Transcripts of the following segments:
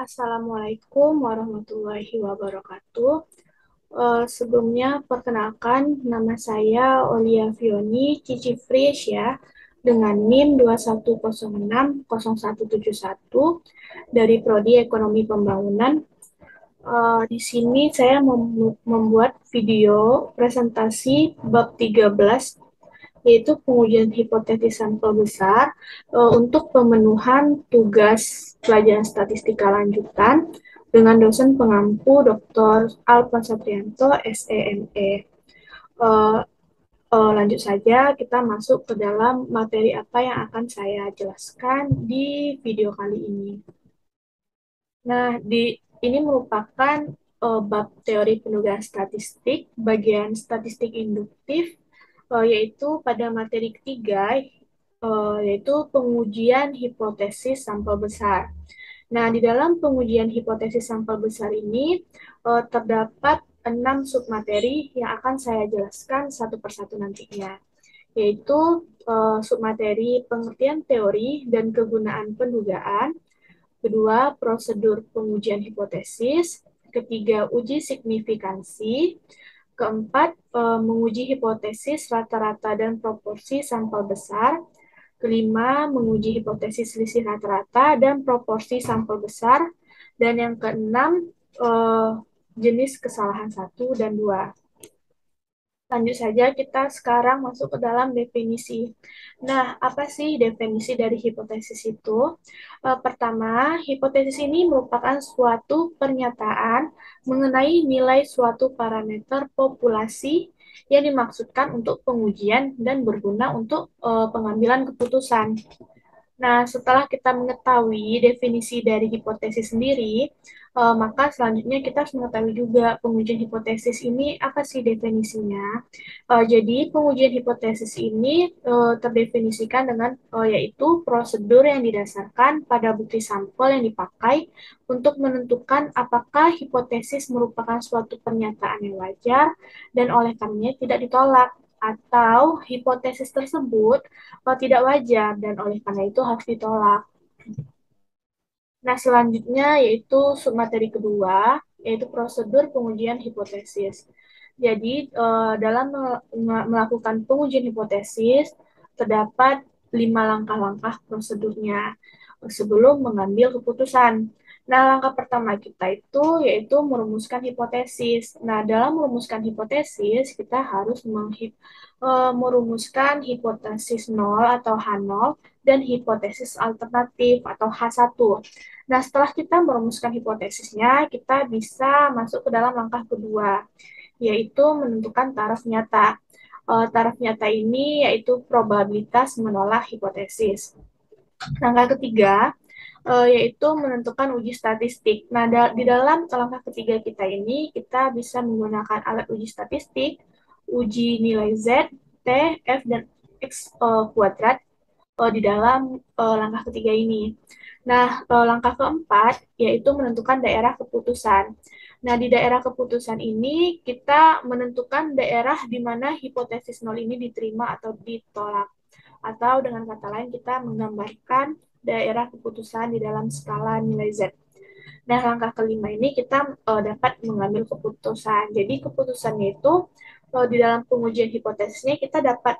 Assalamualaikum warahmatullahi wabarakatuh. Sebelumnya, perkenalkan nama saya Olia Fioni Cici Frisch ya, dengan NIM 21060171 dari Prodi Ekonomi Pembangunan. Di sini saya membuat video presentasi bab 13, yaitu pengujian hipotetis sampel besar untuk pemenuhan tugas pelajaran statistika lanjutan dengan dosen pengampu Dr. Alfa Satrianto, SEME. Uh, Lanjut saja, kita masuk ke dalam materi apa yang akan saya jelaskan di video kali ini. Nah, ini merupakan bab teori penugasan statistik, bagian statistik induktif, yaitu pada materi ketiga, yaitu pengujian hipotesis sampel besar. Nah, di dalam pengujian hipotesis sampel besar ini terdapat 6 submateri yang akan saya jelaskan satu persatu nantinya, yaitu submateri pengertian teori dan kegunaan pendugaan, kedua, prosedur pengujian hipotesis, ketiga, uji signifikansi, keempat, menguji hipotesis rata-rata dan proporsi sampel besar, kelima, menguji hipotesis selisih rata-rata dan proporsi sampel besar, dan yang keenam, jenis kesalahan 1 dan 2. Lanjut saja, kita sekarang masuk ke dalam definisi. Nah, apa sih definisi dari hipotesis itu? Pertama, hipotesis ini merupakan suatu pernyataan mengenai nilai suatu parameter populasi yang dimaksudkan untuk pengujian dan berguna untuk pengambilan keputusan. Nah, setelah kita mengetahui definisi dari hipotesis sendiri, maka selanjutnya kita harus mengetahui juga pengujian hipotesis ini apa sih definisinya. Jadi, pengujian hipotesis ini terdefinisikan dengan yaitu prosedur yang didasarkan pada bukti sampel yang dipakai untuk menentukan apakah hipotesis merupakan suatu pernyataan yang wajar dan oleh karenanya tidak ditolak, atau hipotesis tersebut tidak wajar dan oleh karena itu harus ditolak. Nah, selanjutnya yaitu submateri kedua, yaitu prosedur pengujian hipotesis. Jadi, dalam melakukan pengujian hipotesis, terdapat 5 langkah-langkah prosedurnya sebelum mengambil keputusan. Nah, langkah pertama kita itu yaitu merumuskan hipotesis. Nah, dalam merumuskan hipotesis, kita harus merumuskan hipotesis 0 atau H0 dan hipotesis alternatif atau H1. Nah, setelah kita merumuskan hipotesisnya, kita bisa masuk ke dalam langkah kedua, yaitu menentukan taraf nyata. Taraf nyata ini yaitu probabilitas menolak hipotesis. Langkah ketiga yaitu menentukan uji statistik. Nah, di dalam langkah ketiga kita ini, kita bisa menggunakan alat uji statistik, uji nilai Z, T, F, dan X kuadrat di dalam langkah ketiga ini. Nah, langkah keempat yaitu menentukan daerah keputusan. Nah, di daerah keputusan ini kita menentukan daerah di mana hipotesis nol ini diterima atau ditolak. Atau dengan kata lain kita menggambarkan daerah keputusan di dalam skala nilai Z. Nah, langkah kelima ini kita dapat mengambil keputusan. Jadi keputusannya itu di dalam pengujian hipotesisnya kita dapat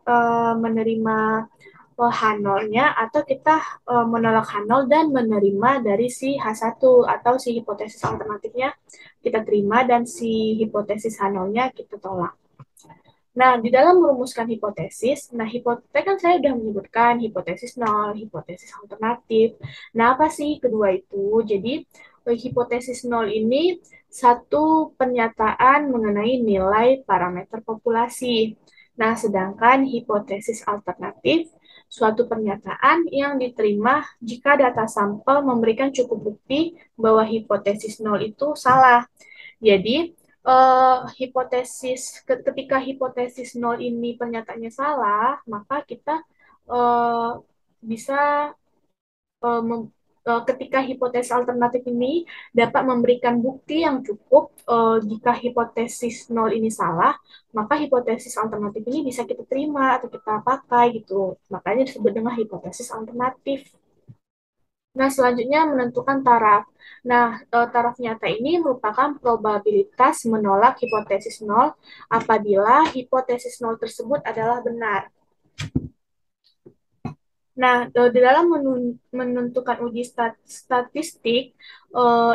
menerima H0-nya atau kita menolak H0 dan menerima dari si H1 atau si hipotesis alternatifnya kita terima dan si hipotesis H0-nya kita tolak. Nah, di dalam merumuskan hipotesis, nah hipotesis kan saya sudah menyebutkan hipotesis nol, hipotesis alternatif. Nah, apa sih kedua itu? Jadi, hipotesis nol ini satu pernyataan mengenai nilai parameter populasi. Nah, sedangkan hipotesis alternatif suatu pernyataan yang diterima jika data sampel memberikan cukup bukti bahwa hipotesis nol itu salah. Jadi, ketika hipotesis nol ini pernyataannya salah, maka kita bisa ketika hipotesis alternatif ini dapat memberikan bukti yang cukup jika hipotesis nol ini salah, maka hipotesis alternatif ini bisa kita terima atau kita pakai gitu. Makanya disebut dengan hipotesis alternatif. Nah, selanjutnya menentukan taraf. Nah, taraf nyata ini merupakan probabilitas menolak hipotesis nol apabila hipotesis nol tersebut adalah benar. Nah, di dalam menentukan uji statistik,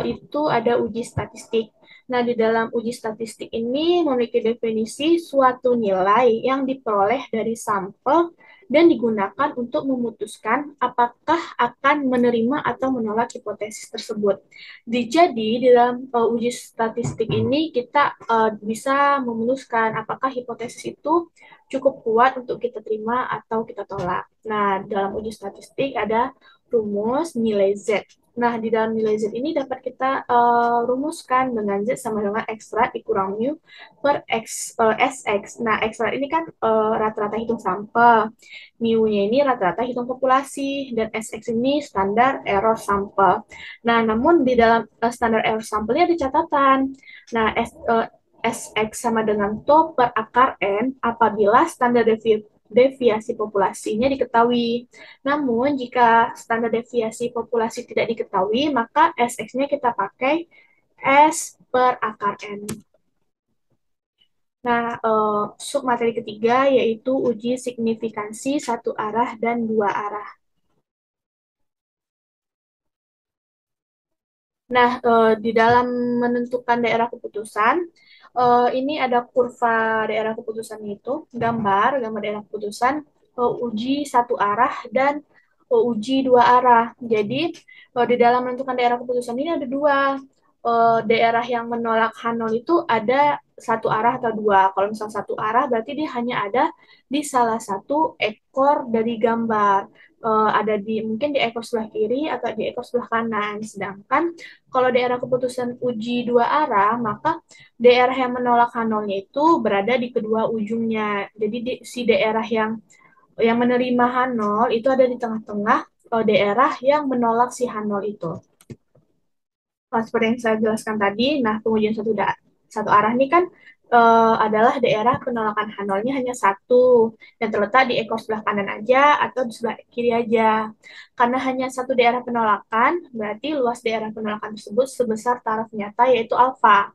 itu ada uji statistik. Nah, di dalam uji statistik ini memiliki definisi suatu nilai yang diperoleh dari sampel dan digunakan untuk memutuskan apakah akan menerima atau menolak hipotesis tersebut. Jadi, di dalam uji statistik ini kita bisa memutuskan apakah hipotesis itu cukup kuat untuk kita terima atau kita tolak. Nah, dalam uji statistik ada rumus nilai Z. Nah, di dalam nilai Z ini dapat kita rumuskan dengan Z sama dengan X rat dikurang mu per SX. Nah, X rat ini kan rata-rata hitung sampel. Mu-nya ini rata-rata hitung populasi. Dan SX ini standar error sampel. Nah, namun di dalam standar error sampelnya ada catatan. Nah, SX sama dengan to per akar N apabila standar deviasi populasinya diketahui. Namun, jika standar deviasi populasi tidak diketahui, maka SX-nya kita pakai S per akar N. Nah, sub materi ketiga yaitu uji signifikansi satu arah dan dua arah. Nah, di dalam menentukan daerah keputusan, ini ada kurva daerah keputusan itu, gambar daerah keputusan, uji satu arah dan uji dua arah. Jadi, di dalam menentukan daerah keputusan ini ada dua. Daerah yang menolak H0 itu ada satu arah atau dua. Kalau misal satu arah, berarti dia hanya ada di salah satu ekor dari gambar. Ada di mungkin di ekor sebelah kiri atau di ekor sebelah kanan. Sedangkan kalau daerah keputusan uji dua arah, maka daerah yang menolak H0-nya itu berada di kedua ujungnya. Jadi si daerah yang menerima H0 itu ada di tengah-tengah daerah yang menolak si H0 itu. Seperti yang saya jelaskan tadi, nah pengujian satu arah ini kan adalah daerah penolakan H0-nya hanya satu yang terletak di ekor sebelah kanan aja atau di sebelah kiri aja. Karena hanya satu daerah penolakan, berarti luas daerah penolakan tersebut sebesar taraf nyata yaitu alfa.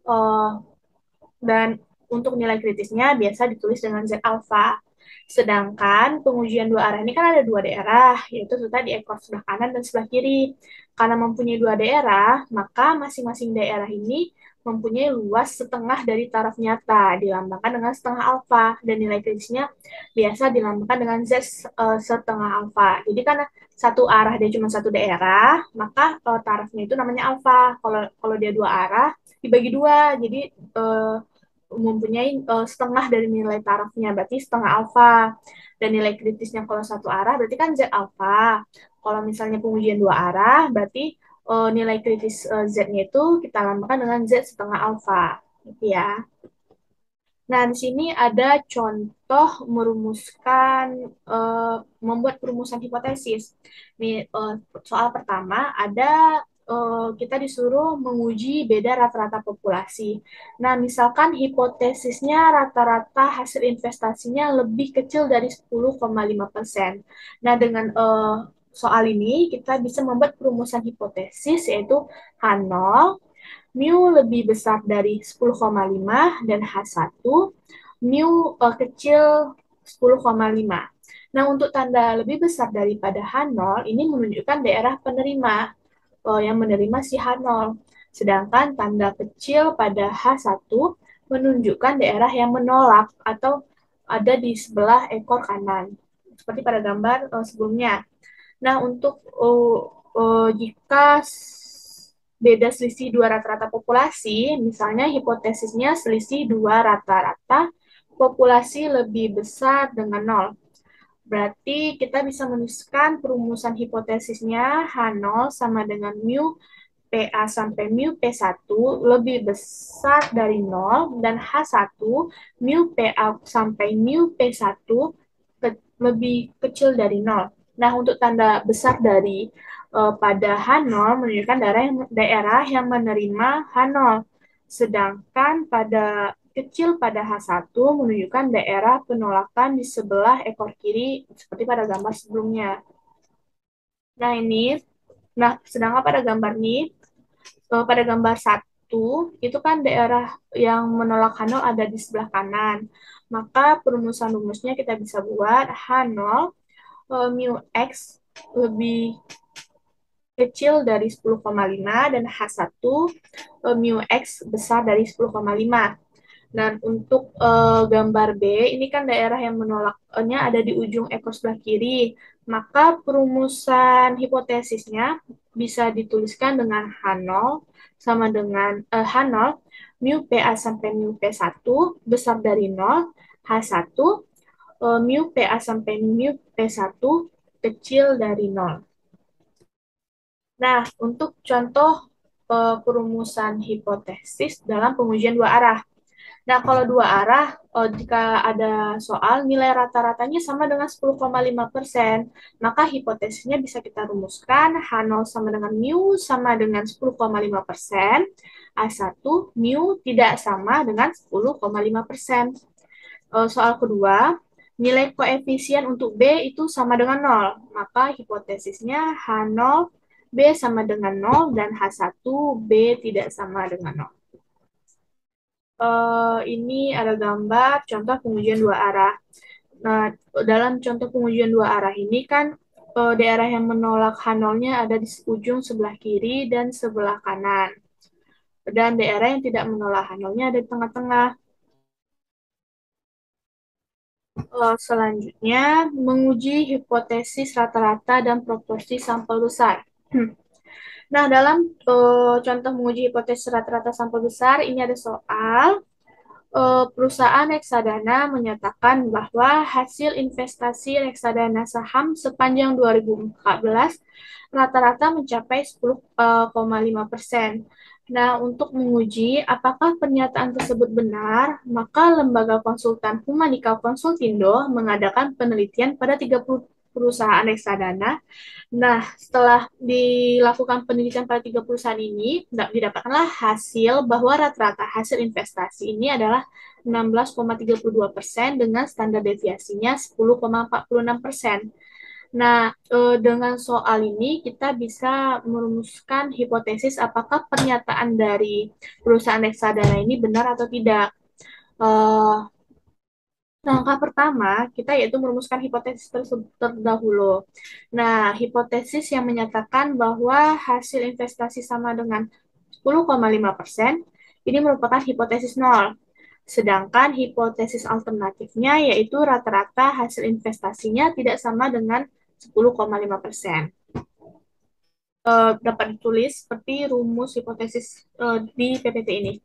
Eh, dan untuk nilai kritisnya biasa ditulis dengan Z alfa. Sedangkan pengujian dua arah ini kan ada dua daerah, yaitu serta di ekor sebelah kanan dan sebelah kiri. Karena mempunyai dua daerah, maka masing-masing daerah ini mempunyai luas setengah dari taraf nyata, dilambangkan dengan setengah alfa, dan nilai kritisnya biasa dilambangkan dengan Z setengah alfa. Jadi karena satu arah dia cuma satu daerah, maka tarafnya itu namanya alfa. Kalau kalau dia dua arah, dibagi dua, jadi mempunyai setengah dari nilai tarafnya, berarti setengah alfa. Dan nilai kritisnya kalau satu arah berarti kan Z alfa. Kalau misalnya pengujian dua arah, berarti nilai kritis Z-nya itu kita lambangkan dengan Z setengah alfa. Gitu ya. Nah, di sini ada contoh merumuskan, membuat perumusan hipotesis. Nih, soal pertama ada kita disuruh menguji beda rata-rata populasi. Nah, misalkan hipotesisnya rata-rata hasil investasinya lebih kecil dari 10,5%. Nah, dengan soal ini kita bisa membuat perumusan hipotesis yaitu H0 mu lebih besar dari 10,5 dan H1 mu kecil 10,5. Nah, untuk tanda lebih besar daripada H0 ini menunjukkan daerah penerima yang menerima si H0. Sedangkan tanda kecil pada H1 menunjukkan daerah yang menolak atau ada di sebelah ekor kanan. Seperti pada gambar sebelumnya. Nah, untuk jika beda selisih dua rata-rata populasi, misalnya hipotesisnya selisih dua rata-rata populasi lebih besar dengan nol. Berarti kita bisa menuliskan perumusan hipotesisnya H0 sama dengan mu PA sampai mu P1 lebih besar dari nol dan H1 mu PA sampai mu P1 lebih kecil dari nol. Nah, untuk tanda besar dari pada H0 menunjukkan daerah yang menerima H0. Sedangkan pada kecil pada H1 menunjukkan daerah penolakan di sebelah ekor kiri seperti pada gambar sebelumnya. Nah, ini Nah, sedangkan pada gambar nih, pada gambar satu, itu kan daerah yang menolak H0 ada di sebelah kanan. Maka perumusan-rumusnya kita bisa buat H0 mu X lebih kecil dari 10,5 dan H1 mu X besar dari 10,5. Dan untuk gambar B, ini kan daerah yang menolaknya ada di ujung ekor sebelah kiri. Maka perumusan hipotesisnya bisa dituliskan dengan H0 sama dengan H0 mu PA sampai mu P1 besar dari 0, H1 mu PA sampai mu P1 kecil dari 0. Nah, untuk contoh perumusan hipotesis dalam pengujian dua arah. Nah, kalau dua arah, jika ada soal nilai rata-ratanya sama dengan 10,5%, maka hipotesisnya bisa kita rumuskan H0 sama dengan mu sama dengan 10,5%, A1 mu tidak sama dengan 10,5%. Soal kedua, nilai koefisien untuk B itu sama dengan 0, maka hipotesisnya H0 B sama dengan 0 dan H1 B tidak sama dengan 0. Ini ada gambar contoh pengujian dua arah. Nah, dalam contoh pengujian dua arah ini kan daerah yang menolak H0-nya ada di ujung sebelah kiri dan sebelah kanan. Dan daerah yang tidak menolak H0-nya ada di tengah-tengah. Selanjutnya, menguji hipotesis rata-rata dan proporsi sampel besar. Nah, dalam contoh menguji hipotesis rata-rata sampel besar, ini ada soal perusahaan reksadana menyatakan bahwa hasil investasi reksadana saham sepanjang 2014 rata-rata mencapai 10,5%. Nah, untuk menguji apakah pernyataan tersebut benar, maka lembaga konsultan Humanica Konsultindo mengadakan penelitian pada 30 perusahaan reksadana. Nah, setelah dilakukan penelitian pada 3 perusahaan ini, didapatkanlah hasil bahwa rata-rata hasil investasi ini adalah 16,32% dengan standar deviasinya 10,46%. Nah, dengan soal ini kita bisa merumuskan hipotesis apakah pernyataan dari perusahaan reksadana ini benar atau tidak. Eh, Langkah pertama, kita yaitu merumuskan hipotesis tersebut terdahulu. Nah, hipotesis yang menyatakan bahwa hasil investasi sama dengan 10,5% ini merupakan hipotesis nol. Sedangkan hipotesis alternatifnya yaitu rata-rata hasil investasinya tidak sama dengan 10,5%. Dapat ditulis seperti rumus hipotesis di PPT ini.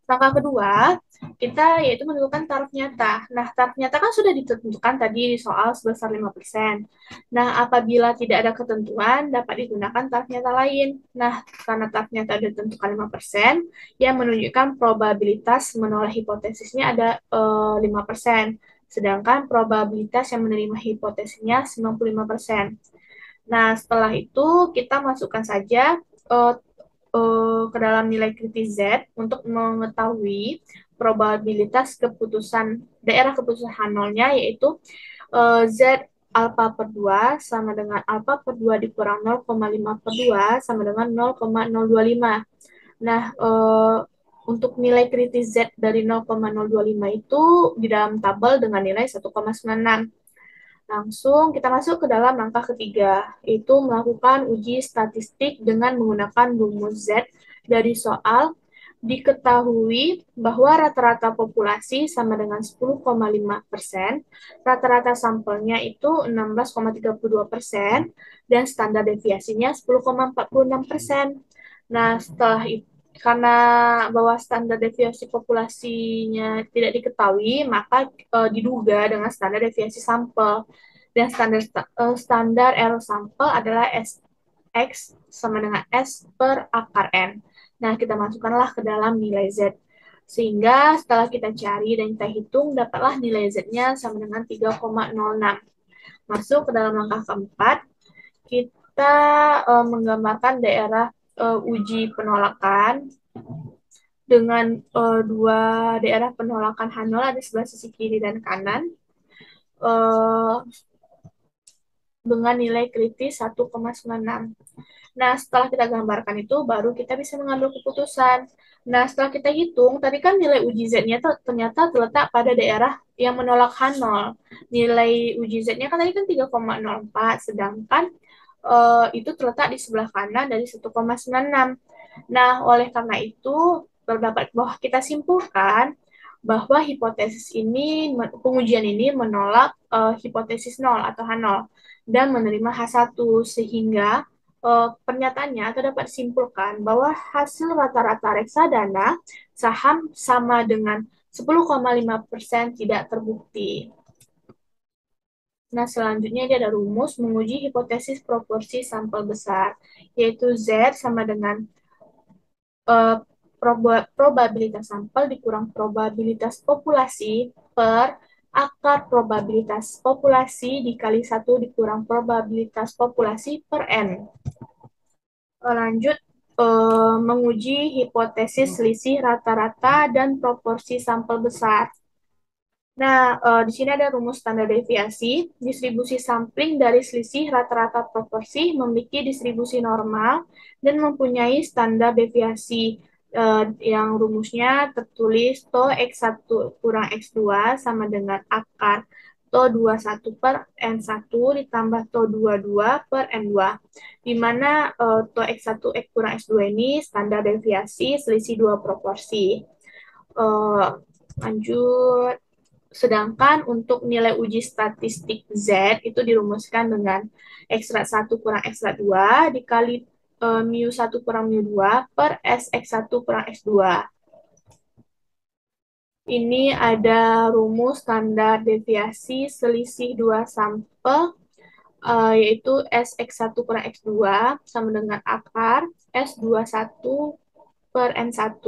Langkah kedua, kita yaitu menentukan taraf nyata. Nah, taraf nyata kan sudah ditentukan tadi di soal sebesar 5%. Nah, apabila tidak ada ketentuan, dapat digunakan taraf nyata lain. Nah, karena taraf nyata ditentukan 5%, yang menunjukkan probabilitas menolak hipotesisnya ada 5%. Sedangkan probabilitas yang menerima hipotesisnya 95%. Nah, setelah itu kita masukkan saja ke dalam nilai kritis Z untuk mengetahui probabilitas keputusan daerah keputusan H0-nya yaitu Z alfa per 2 sama dengan alfa per 2 dikurang 0,5 per 2 sama dengan 0,025. Nah, untuk nilai kritis Z dari 0,025 itu di dalam tabel dengan nilai 1,96. Langsung kita masuk ke dalam langkah ketiga, yaitu melakukan uji statistik dengan menggunakan rumus Z dari soal. Diketahui bahwa rata-rata populasi sama dengan 10,5%, rata-rata sampelnya itu 16,32%, dan standar deviasinya 10,46%. Nah, setelah itu, karena bahwa standar deviasi populasinya tidak diketahui, maka diduga dengan standar deviasi sampel. Dan standar error sampel adalah X sama dengan S per akar N. Nah, kita masukkanlah ke dalam nilai Z. Sehingga setelah kita cari dan kita hitung, dapatlah nilai Z-nya sama dengan 3,06. Masuk ke dalam langkah keempat, kita menggambarkan daerah uji penolakan dengan dua daerah penolakan H0 ada sebelah sisi kiri dan kanan. Uh, dengan nilai kritis 1,96. Nah, setelah kita gambarkan itu, baru kita bisa mengambil keputusan. Nah, setelah kita hitung, tadi kan nilai uji Z-nya ternyata terletak pada daerah yang menolak H0. Nilai uji Z-nya kan tadi kan 3,04, sedangkan itu terletak di sebelah kanan dari 1,96. Nah, oleh karena itu, terdapat bahwa kita simpulkan bahwa hipotesis ini, pengujian ini menolak hipotesis nol atau H0 dan menerima H1, sehingga pernyataannya atau dapat disimpulkan bahwa hasil rata-rata reksadana saham sama dengan 10,5% tidak terbukti. Nah, selanjutnya dia ada rumus menguji hipotesis proporsi sampel besar, yaitu Z sama dengan eh, probabilitas sampel dikurang probabilitas populasi per akar probabilitas populasi dikali 1 dikurang probabilitas populasi per N. Lanjut, menguji hipotesis selisih rata-rata dan proporsi sampel besar. Nah, di sini ada rumus standar deviasi. Distribusi sampling dari selisih rata-rata proporsi memiliki distribusi normal dan mempunyai standar deviasi yang rumusnya tertulis tau X1 kurang X2 sama dengan akar tau 21 per N1 ditambah tau 22 per N2, di mana tau X1 X kurang X2 ini standar deviasi selisih dua proporsi. Lanjut. Sedangkan untuk nilai uji statistik Z itu dirumuskan dengan X1 kurang X2 dikali mu1 kurang mu2 per Sx1 kurang X2. Ini ada rumus standar deviasi selisih dua sampel, yaitu Sx1 kurang X2 sama dengan akar S21 per N1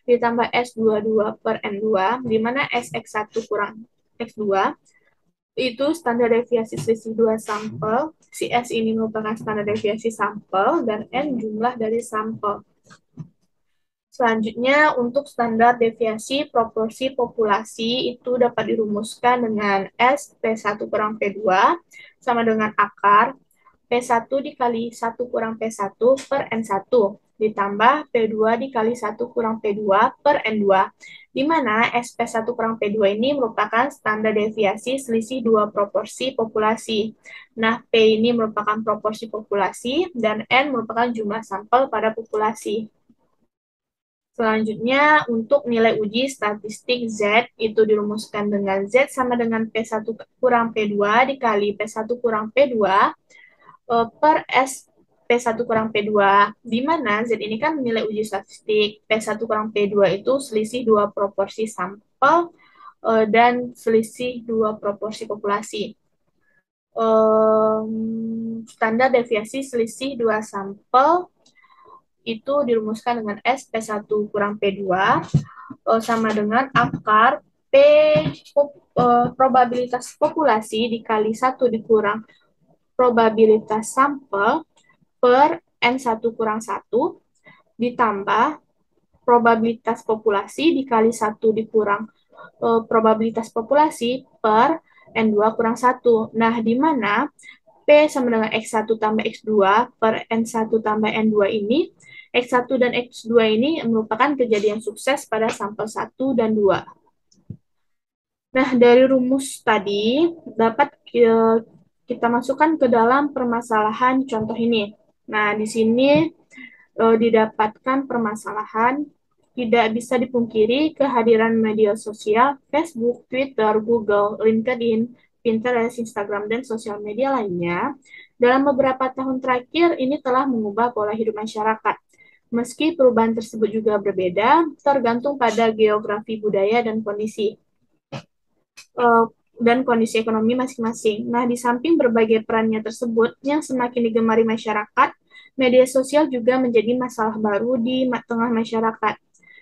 ditambah S22 per N2, di mana Sx1 kurang X2 itu standar deviasi selisih dua sampel. Si S ini merupakan standar deviasi sampel dan N jumlah dari sampel. Selanjutnya, untuk standar deviasi proporsi populasi itu dapat dirumuskan dengan S P1 kurang P2 sama dengan akar P1 dikali 1 kurang P1 per N1 ditambah P2 dikali 1 kurang P2 per N2, di mana SP1 kurang P2 ini merupakan standar deviasi selisih dua proporsi populasi. Nah, P ini merupakan proporsi populasi dan N merupakan jumlah sampel pada populasi. Selanjutnya, untuk nilai uji statistik Z itu dirumuskan dengan Z sama dengan P1 kurang P2 dikali P1 kurang P2 per S P1 kurang P2, di mana Z ini kan nilai uji statistik, P1 kurang P2 itu selisih dua proporsi sampel dan selisih dua proporsi populasi. Standar deviasi selisih dua sampel itu dirumuskan dengan S P1 kurang P2 sama dengan akar P probabilitas populasi dikali 1 dikurang probabilitas sampel per N1 kurang 1 ditambah probabilitas populasi dikali 1 dikurang probabilitas populasi per N2 kurang 1. Nah, di mana P sama dengan X1 tambah X2 per N1 tambah N2 ini, X1 dan X2 ini merupakan kejadian sukses pada sampel 1 dan 2. Nah, dari rumus tadi dapat kita masukkan ke dalam permasalahan contoh ini. Nah, di sini didapatkan permasalahan tidak bisa dipungkiri kehadiran media sosial Facebook, Twitter, Google, LinkedIn, Pinterest, Instagram, dan sosial media lainnya dalam beberapa tahun terakhir ini telah mengubah pola hidup masyarakat. Meski perubahan tersebut juga berbeda, tergantung pada geografi budaya dan kondisi ekonomi masing-masing. Nah, di samping berbagai perannya tersebut yang semakin digemari masyarakat, media sosial juga menjadi masalah baru di tengah masyarakat.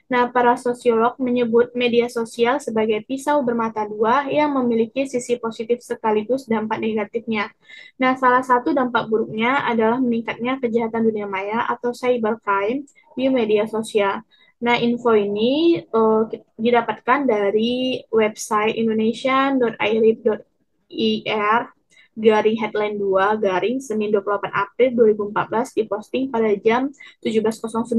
Nah, para sosiolog menyebut media sosial sebagai pisau bermata dua yang memiliki sisi positif sekaligus dampak negatifnya. Nah, salah satu dampak buruknya adalah meningkatnya kejahatan dunia maya atau cybercrime di media sosial. Nah, info ini didapatkan dari website indonesian.irib.ir garing headline 2 garing Senin 28 April 2014 diposting pada jam 17.09.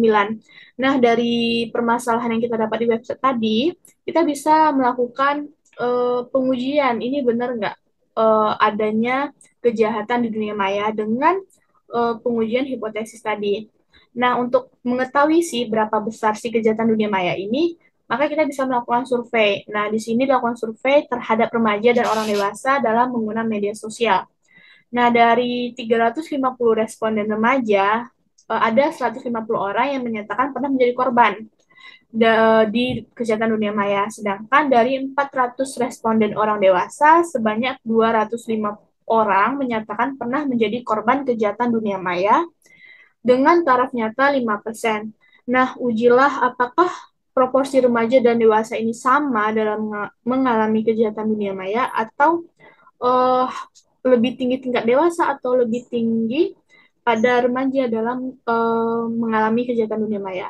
Nah, dari permasalahan yang kita dapat di website tadi, kita bisa melakukan pengujian. Ini benar nggak adanya kejahatan di dunia maya dengan pengujian hipotesis tadi. Nah, untuk mengetahui sih berapa besar si kejahatan dunia maya ini, maka kita bisa melakukan survei. Nah, di sini dilakukan survei terhadap remaja dan orang dewasa dalam menggunakan media sosial. Nah, dari 350 responden remaja, ada 150 orang yang menyatakan pernah menjadi korban di kejahatan dunia maya. Sedangkan dari 400 responden orang dewasa, sebanyak 205 orang menyatakan pernah menjadi korban kejahatan dunia maya dengan taraf nyata 5%. Nah, ujilah apakah proporsi remaja dan dewasa ini sama dalam mengalami kejahatan dunia maya atau uh, lebih tinggi tingkat dewasa atau lebih tinggi pada remaja dalam mengalami kejahatan dunia maya.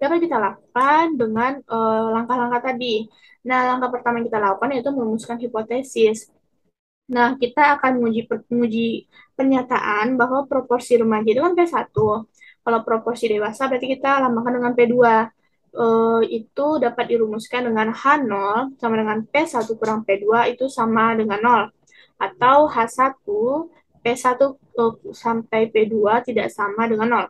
Dapat kita lakukan dengan langkah-langkah tadi. Nah, langkah pertama yang kita lakukan yaitu merumuskan hipotesis. Nah, kita akan menguji pernyataan bahwa proporsi remaja itu kan P1. Kalau proporsi dewasa berarti kita lambangkan dengan P2. Itu dapat dirumuskan dengan H0 sama dengan P1 kurang P2 itu sama dengan 0. Atau H1 P1 sampai P2 tidak sama dengan 0.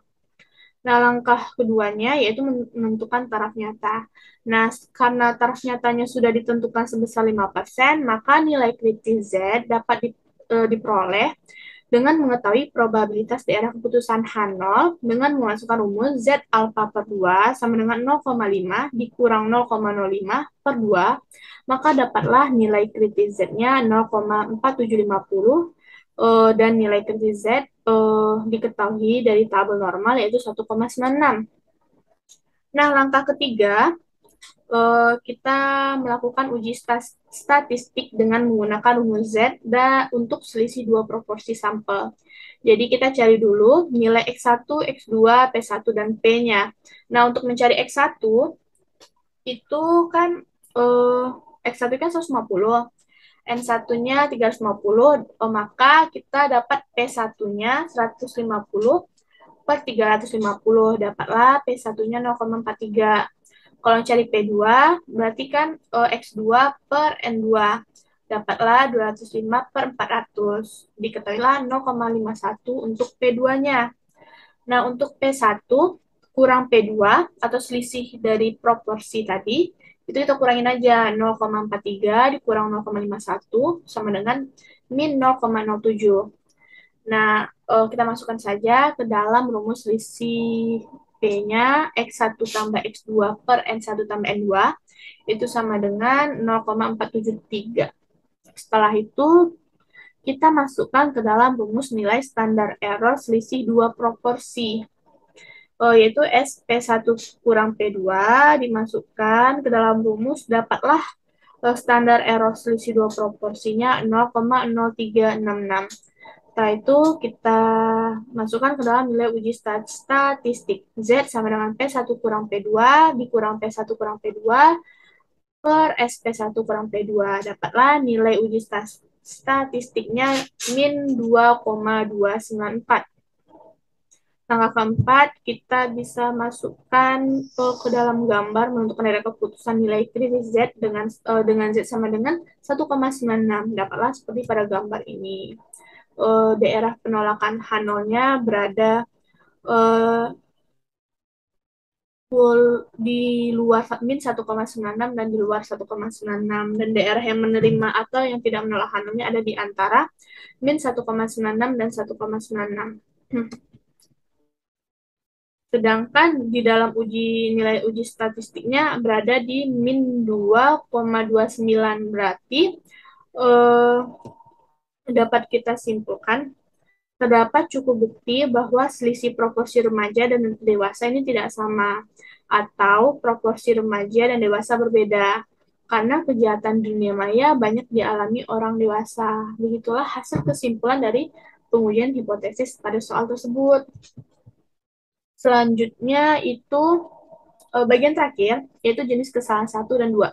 Nah, langkah keduanya yaitu menentukan taraf nyata. Nah, karena taraf nyatanya sudah ditentukan sebesar 5%, maka nilai kritis Z dapat diperoleh dengan mengetahui probabilitas daerah keputusan H0 dengan memasukkan rumus Z alfa per 2 sama dengan 0,5 dikurang 0,05 per 2, maka dapatlah nilai kritis Z-nya 0,4750 dan nilai kritis Z diketahui dari tabel normal yaitu 1,96. Nah, langkah ketiga, kita melakukan uji statistik dengan menggunakan rumus Z untuk selisih dua proporsi sampel. Jadi kita cari dulu nilai X1, X2, P1, dan P-nya. Nah, untuk mencari X1, itu kan X1 kan 150, N1-nya 350, maka kita dapat P1-nya 150 per 350, dapatlah P1-nya 0,43. Kalau cari P2, berarti kan X2 per N2, dapatlah 205 per 400. Diketahuilah 0,51 untuk P2-nya. Nah, untuk P1 kurang P2 atau selisih dari proporsi tadi, itu kita kurangin aja 0,43 dikurang 0,51 sama dengan min 0,07. Nah, kita masukkan saja ke dalam rumus selisih P-nya X1 tambah X2 per N1 tambah N2 itu sama dengan 0,473. Setelah itu, kita masukkan ke dalam rumus nilai standar error selisih dua proporsi, yaitu SP1 kurang P2 dimasukkan ke dalam rumus, dapatlah standar error selisih dua proporsinya 0,0366. Setelah itu kita masukkan ke dalam nilai uji statistik. Z sama dengan P1 kurang P2 dikurang P1 kurang P2 per SP1 kurang P2. Dapatlah nilai uji statistiknya min 2,294. Langkah keempat, kita bisa masukkan ke dalam gambar menentukan daerah keputusan nilai kritis Z dengan Z sama dengan 1,96. Dapatlah seperti pada gambar ini. Daerah penolakan H0-nya berada di luar min 1,96 dan di luar 1,96, dan daerah yang menerima atau yang tidak menolak H0-nya ada di antara min 1,96 dan 1,96. Sedangkan di dalam nilai uji statistiknya berada di min 2,29. Berarti dapat kita simpulkan terdapat cukup bukti bahwa selisih proporsi remaja dan dewasa ini tidak sama, atau proporsi remaja dan dewasa berbeda, karena kejahatan dunia maya banyak dialami orang dewasa. Begitulah hasil kesimpulan dari pengujian hipotesis pada soal tersebut. Selanjutnya itu bagian terakhir, yaitu jenis kesalahan 1 dan 2.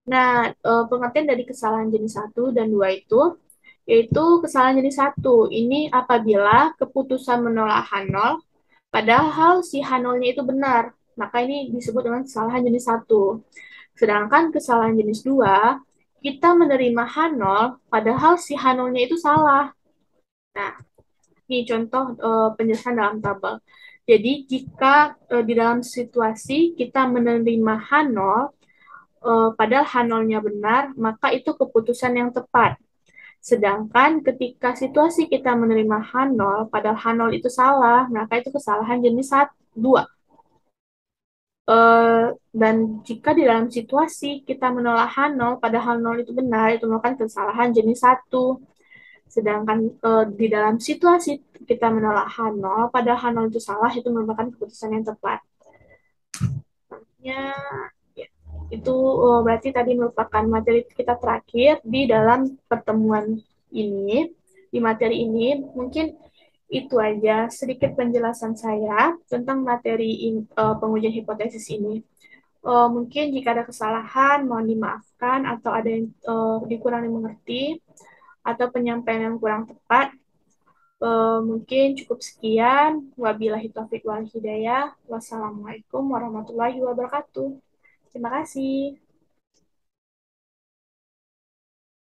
Nah, pengertian dari kesalahan jenis 1 dan 2 itu yaitu kesalahan jenis satu. Ini apabila keputusan menolak H0 padahal si H0-nya itu benar. Maka ini disebut dengan kesalahan jenis satu. Sedangkan kesalahan jenis 2, kita menerima H0 padahal si H0-nya itu salah. Nah, ini contoh penjelasan dalam tabel. Jadi, jika di dalam situasi kita menerima H0 padahal H0-nya benar, maka itu keputusan yang tepat. Sedangkan ketika situasi kita menerima H0, padahal H0 itu salah, maka itu kesalahan jenis 2. Dan jika di dalam situasi kita menolak H0, padahal H0 itu benar, itu merupakan kesalahan jenis satu. Sedangkan di dalam situasi kita menolak H0, padahal H0 itu salah, itu merupakan keputusan yang tepat. Ya, ya. Itu berarti tadi merupakan materi kita terakhir di dalam pertemuan ini. Di materi ini, mungkin itu aja sedikit penjelasan saya tentang materi pengujian hipotesis ini. Mungkin jika ada kesalahan, mohon dimaafkan, atau ada yang dikurangi mengerti, atau penyampaian yang kurang tepat. Mungkin cukup sekian. Wabillahi taufiq wal hidayah. Wassalamualaikum warahmatullahi wabarakatuh. Terima kasih.